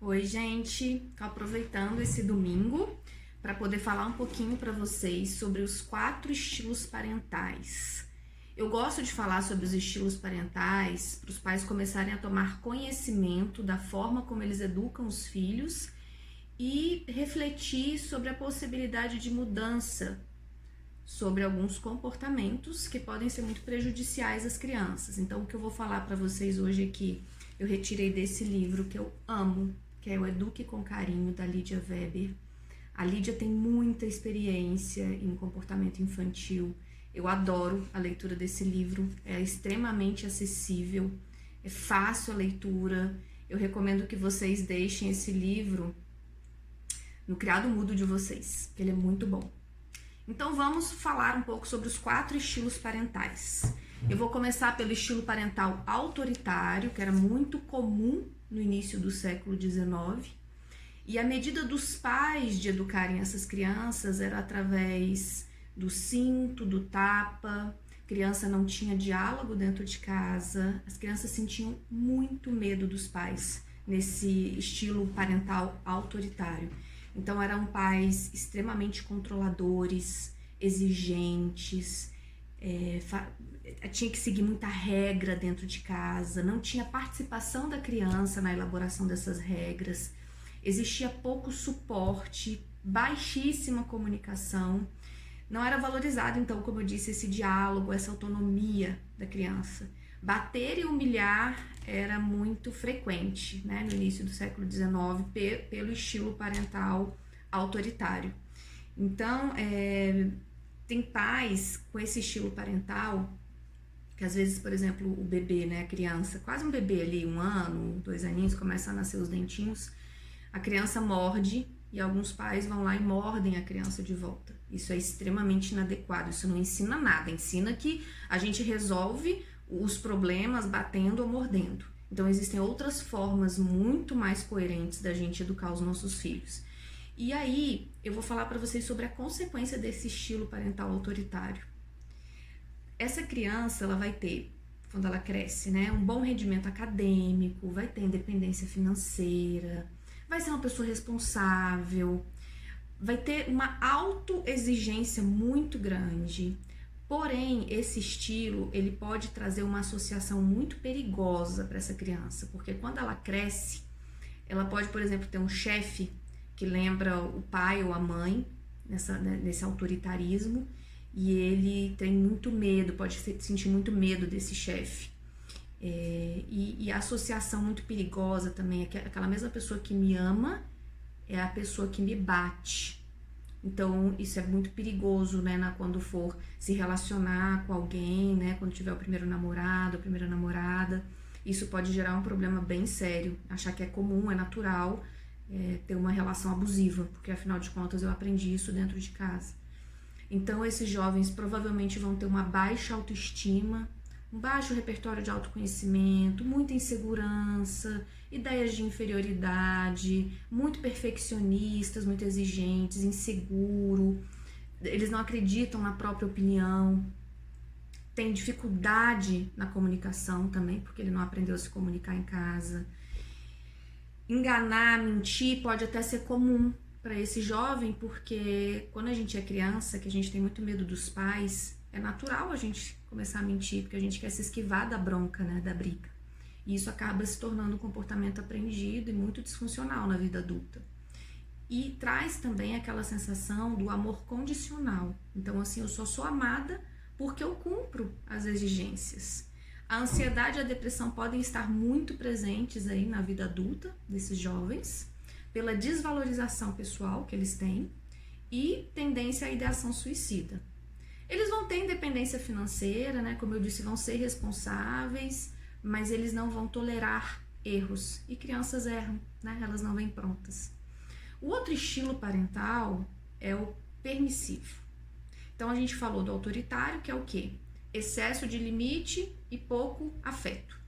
Oi, gente. Tô aproveitando esse domingo para poder falar um pouquinho para vocês sobre os 4 estilos parentais. Eu gosto de falar sobre os estilos parentais para os pais começarem a tomar conhecimento da forma como eles educam os filhos e refletir sobre a possibilidade de mudança sobre alguns comportamentos que podem ser muito prejudiciais às crianças. Então, o que eu vou falar para vocês hoje aqui, eu retirei desse livro que eu amo, que é o Eduque com Carinho, da Lídia Weber. A Lídia tem muita experiência em comportamento infantil. Eu adoro a leitura desse livro, é extremamente acessível, é fácil a leitura. Eu recomendo que vocês deixem esse livro no criado mudo de vocês, que ele é muito bom. Então vamos falar um pouco sobre os 4 estilos parentais. Eu vou começar pelo estilo parental autoritário, que era muito comum no início do século XIX. E a medida dos pais de educarem essas crianças era através do cinto, do tapa. A criança não tinha diálogo dentro de casa. As crianças sentiam muito medo dos pais nesse estilo parental autoritário. Então eram pais extremamente controladores, exigentes, tinha que seguir muita regra dentro de casa, não tinha participação da criança na elaboração dessas regras, existia pouco suporte, baixíssima comunicação, não era valorizado, então, como eu disse, esse diálogo, essa autonomia da criança. Bater e humilhar era muito frequente, né, no início do século XIX, pelo estilo parental autoritário. Então, tem pais com esse estilo parental, que às vezes, por exemplo, o bebê, né, a criança, quase um bebê ali, 1 ano, 2 aninhos, começa a nascer os dentinhos, a criança morde e alguns pais vão lá e mordem a criança de volta. Isso é extremamente inadequado, isso não ensina nada, ensina que a gente resolve os problemas batendo ou mordendo. Então existem outras formas muito mais coerentes da gente educar os nossos filhos. E aí eu vou falar para vocês sobre a consequência desse estilo parental autoritário. Essa criança, ela vai ter, quando ela cresce, né, um bom rendimento acadêmico, vai ter independência financeira, vai ser uma pessoa responsável, vai ter uma autoexigência muito grande. Porém, esse estilo, ele pode trazer uma associação muito perigosa para essa criança, porque quando ela cresce, ela pode, por exemplo, ter um chefe que lembra o pai ou a mãe, nesse autoritarismo, e ele tem muito medo, pode sentir muito medo desse chefe. E a associação muito perigosa também é que aquela mesma pessoa que me ama é a pessoa que me bate. Então, isso é muito perigoso, né, quando for se relacionar com alguém, né, quando tiver o primeiro namorado, a primeira namorada. Isso pode gerar um problema bem sério. Achar que é comum, é natural, ter uma relação abusiva, porque afinal de contas eu aprendi isso dentro de casa. Então, esses jovens provavelmente vão ter uma baixa autoestima, um baixo repertório de autoconhecimento, muita insegurança, ideias de inferioridade, muito perfeccionistas, muito exigentes, inseguro, eles não acreditam na própria opinião, tem dificuldade na comunicação também, porque ele não aprendeu a se comunicar em casa. Enganar, mentir pode até ser comum para esse jovem, porque quando a gente é criança, que a gente tem muito medo dos pais, é natural a gente começar a mentir, porque a gente quer se esquivar da bronca, né, da briga. E isso acaba se tornando um comportamento aprendido e muito disfuncional na vida adulta. E traz também aquela sensação do amor condicional. Então, assim, eu só sou amada porque eu cumpro as exigências. A ansiedade e a depressão podem estar muito presentes aí na vida adulta desses jovens, pela desvalorização pessoal que eles têm e tendência à ideação suicida. Eles vão ter independência financeira, né? Como eu disse, vão ser responsáveis, mas eles não vão tolerar erros. E crianças erram, né? Elas não vêm prontas. O outro estilo parental é o permissivo. Então a gente falou do autoritário, que é o quê? Excesso de limite e pouco afeto.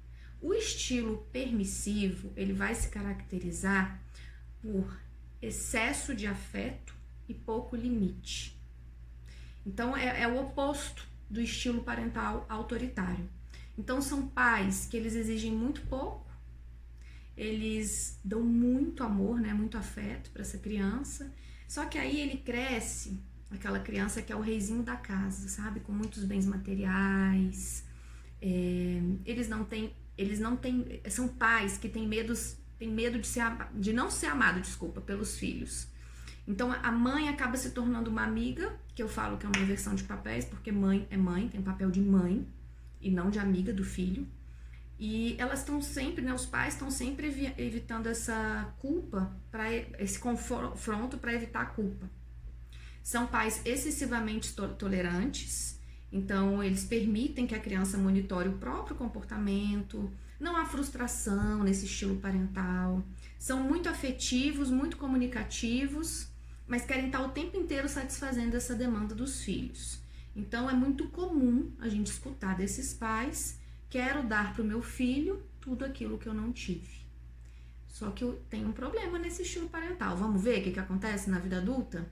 O estilo permissivo, ele vai se caracterizar por excesso de afeto e pouco limite. Então, é o oposto do estilo parental autoritário. Então, são pais que eles exigem muito pouco eles dão muito amor, né, muito afeto para essa criança. Só que aí ele cresce, aquela criança que é o reizinho da casa, sabe, com muitos bens materiais. Eles não têm, são pais que têm medo de não ser amado, desculpa, pelos filhos. Então a mãe acaba se tornando uma amiga, que eu falo que é uma inversão de papéis, porque mãe é mãe, tem papel de mãe e não de amiga do filho. E elas estão sempre, né, os pais estão sempre evitando essa culpa, esse confronto para evitar a culpa. São pais excessivamente tolerantes, então eles permitem que a criança monitore o próprio comportamento, não há frustração nesse estilo parental, são muito afetivos, muito comunicativos, mas querem estar o tempo inteiro satisfazendo essa demanda dos filhos. Então é muito comum a gente escutar desses pais: quero dar para o meu filho tudo aquilo que eu não tive. Só que eu tenho um problema nesse estilo parental. Vamos ver o que acontece na vida adulta?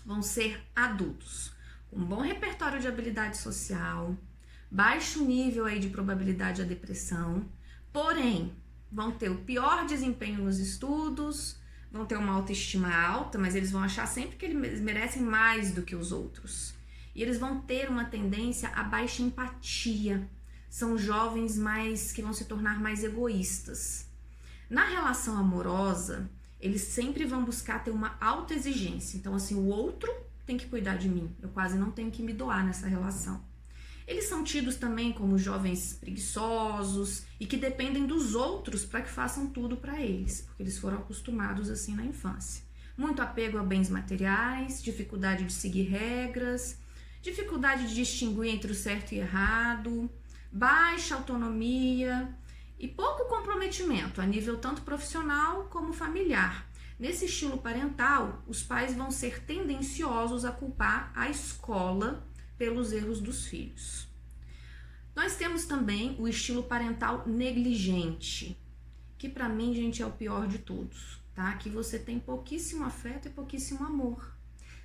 Vão ser adultos com um bom repertório de habilidade social, baixo nível aí de probabilidade de depressão, porém vão ter o pior desempenho nos estudos, vão ter uma autoestima alta, mas eles vão achar sempre que eles merecem mais do que os outros. E eles vão ter uma tendência a baixa empatia. São jovens que vão se tornar mais egoístas. Na relação amorosa, eles sempre vão buscar ter uma autoexigência. Então, assim, o outro tem que cuidar de mim. Eu quase não tenho que me doar nessa relação. Eles são tidos também como jovens preguiçosos e que dependem dos outros para que façam tudo para eles, porque eles foram acostumados assim na infância. Muito apego a bens materiais, dificuldade de seguir regras, dificuldade de distinguir entre o certo e errado, baixa autonomia e pouco comprometimento a nível tanto profissional como familiar. Nesse estilo parental, os pais vão ser tendenciosos a culpar a escola pelos erros dos filhos. Nós temos também o estilo parental negligente, que para mim, gente, é o pior de todos, tá? Que você tem pouquíssimo afeto e pouquíssimo amor.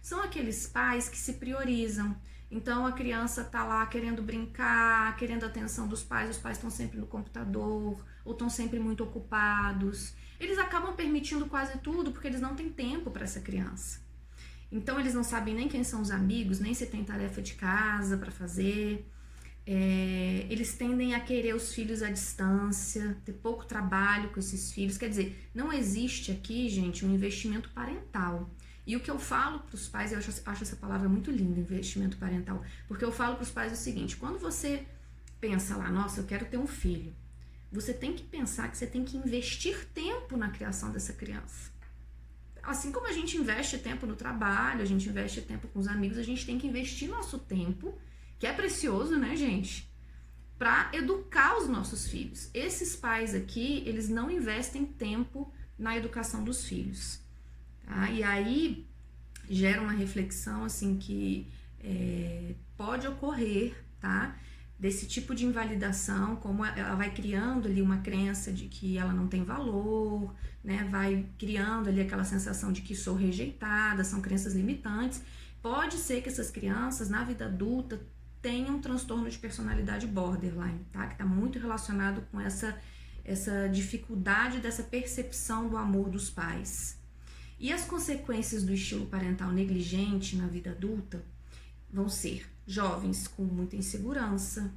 São aqueles pais que se priorizam. Então a criança tá lá querendo brincar, querendo a atenção dos pais, os pais estão sempre no computador ou estão sempre muito ocupados. Eles acabam permitindo quase tudo porque eles não têm tempo para essa criança. Então eles não sabem nem quem são os amigos, nem se tem tarefa de casa para fazer. Eles tendem a querer os filhos à distância, ter pouco trabalho com esses filhos. Quer dizer, não existe aqui, gente, um investimento parental. E o que eu falo para os pais, eu acho essa palavra muito linda, investimento parental, porque eu falo para os pais o seguinte: quando você pensa lá, nossa, eu quero ter um filho, você tem que pensar que você tem que investir tempo na criação dessa criança. Assim como a gente investe tempo no trabalho, a gente investe tempo com os amigos, a gente tem que investir nosso tempo, que é precioso, né, gente, para educar os nossos filhos. Esses pais aqui, eles não investem tempo na educação dos filhos, tá? E aí gera uma reflexão assim que pode ocorrer, tá? Desse tipo de invalidação, como ela vai criando ali uma crença de que ela não tem valor, né? Vai criando ali aquela sensação de que sou rejeitada, são crenças limitantes. Pode ser que essas crianças, na vida adulta, tenham um transtorno de personalidade borderline, tá? Que está muito relacionado com essa dificuldade dessa percepção do amor dos pais. E as consequências do estilo parental negligente na vida adulta vão ser jovens com muita insegurança,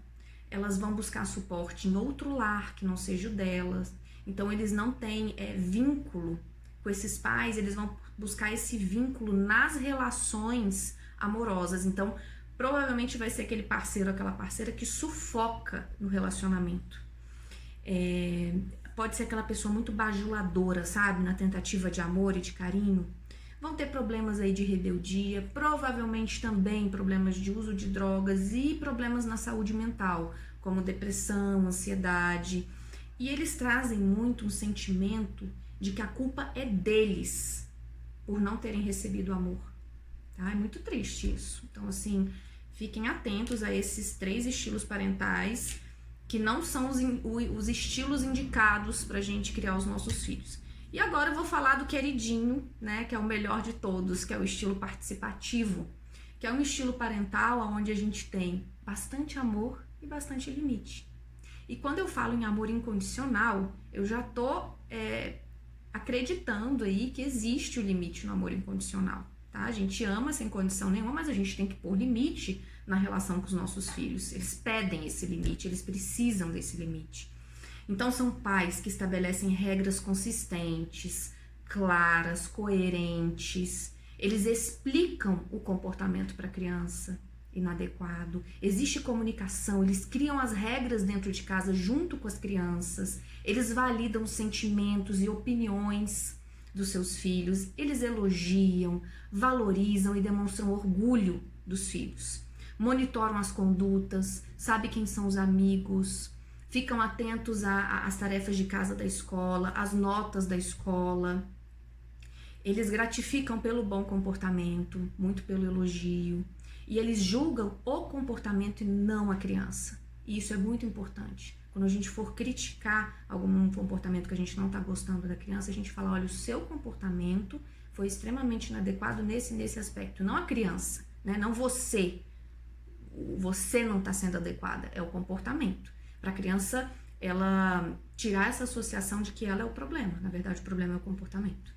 elas vão buscar suporte em outro lar que não seja o delas, então eles não têm vínculo com esses pais, eles vão buscar esse vínculo nas relações amorosas, então provavelmente vai ser aquele parceiro, aquela parceira que sufoca no relacionamento. Pode ser aquela pessoa muito bajuladora, sabe, na tentativa de amor e de carinho. Vão ter problemas aí de rebeldia, provavelmente também problemas de uso de drogas e problemas na saúde mental, como depressão, ansiedade. E eles trazem muito um sentimento de que a culpa é deles por não terem recebido amor, tá? É muito triste isso. Então, assim, fiquem atentos a esses 3 estilos parentais que não são os estilos indicados pra gente criar os nossos filhos. E agora eu vou falar do queridinho, né, que é o melhor de todos, que é o estilo participativo, que é um estilo parental onde a gente tem bastante amor e bastante limite. E quando eu falo em amor incondicional, eu já tô acreditando aí que existe o limite no amor incondicional, tá? A gente ama sem condição nenhuma, mas a gente tem que pôr limite na relação com os nossos filhos. Eles pedem esse limite, eles precisam desse limite. Então são pais que estabelecem regras consistentes, claras, coerentes. Eles explicam o comportamento para a criança inadequado. Existe comunicação, eles criam as regras dentro de casa junto com as crianças. Eles validam os sentimentos e opiniões dos seus filhos. Eles elogiam, valorizam e demonstram orgulho dos filhos. Monitoram as condutas, sabem quem são os amigos, ficam atentos às tarefas de casa da escola, às notas da escola. Eles gratificam pelo bom comportamento, muito pelo elogio. E eles julgam o comportamento e não a criança. E isso é muito importante. Quando a gente for criticar algum comportamento que a gente não está gostando da criança, a gente fala, olha, o seu comportamento foi extremamente inadequado nesse aspecto. Não a criança, né? Não você. Você não está sendo adequada, é o comportamento. Para a criança, ela tirar essa associação de que ela é o problema. Na verdade, o problema é o comportamento.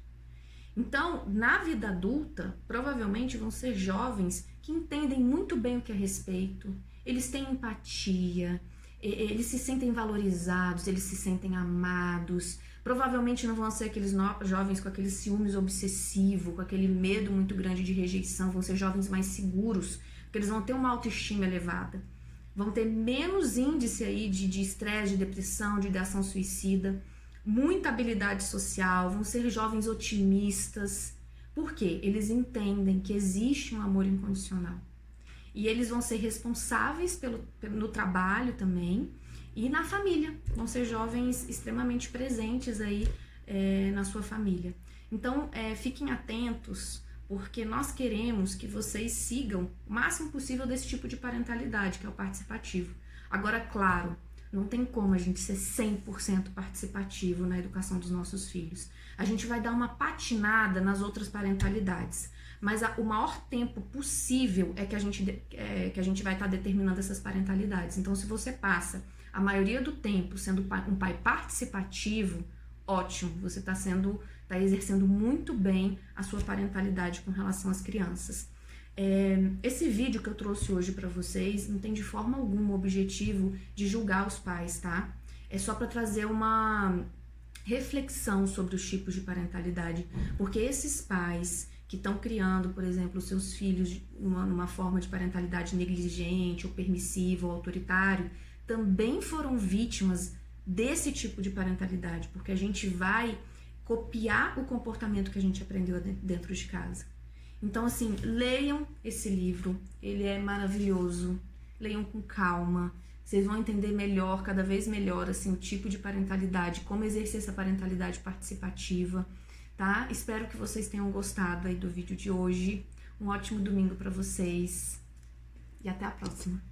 Então, na vida adulta, provavelmente vão ser jovens que entendem muito bem o que é respeito, eles têm empatia, eles se sentem valorizados, eles se sentem amados. Provavelmente não vão ser aqueles jovens com aquele ciúmes obsessivo, com aquele medo muito grande de rejeição, vão ser jovens mais seguros, porque eles vão ter uma autoestima elevada, vão ter menos índice aí de estresse, de depressão, de ideação suicida, muita habilidade social, vão ser jovens otimistas. Por quê? Eles entendem que existe um amor incondicional. E eles vão ser responsáveis no trabalho também e na família. Vão ser jovens extremamente presentes aí na sua família. Então, fiquem atentos, porque nós queremos que vocês sigam o máximo possível desse tipo de parentalidade, que é o participativo. Agora, claro, não tem como a gente ser 100% participativo na educação dos nossos filhos. A gente vai dar uma patinada nas outras parentalidades, mas o maior tempo possível é que a gente vai estar determinando essas parentalidades. Então, se você passa a maioria do tempo sendo um pai participativo, ótimo, você está exercendo muito bem a sua parentalidade com relação às crianças. Esse vídeo que eu trouxe hoje para vocês não tem de forma alguma o objetivo de julgar os pais, tá? É só para trazer uma reflexão sobre os tipos de parentalidade, porque esses pais que estão criando, por exemplo, os seus filhos numa forma de parentalidade negligente ou permissiva ou autoritário, também foram vítimas desse tipo de parentalidade, porque a gente vai copiar o comportamento que a gente aprendeu dentro de casa. Então, assim, leiam esse livro, ele é maravilhoso, leiam com calma, vocês vão entender melhor, cada vez melhor, assim, o tipo de parentalidade, como exercer essa parentalidade participativa, tá? Espero que vocês tenham gostado aí do vídeo de hoje, um ótimo domingo para vocês e até a próxima.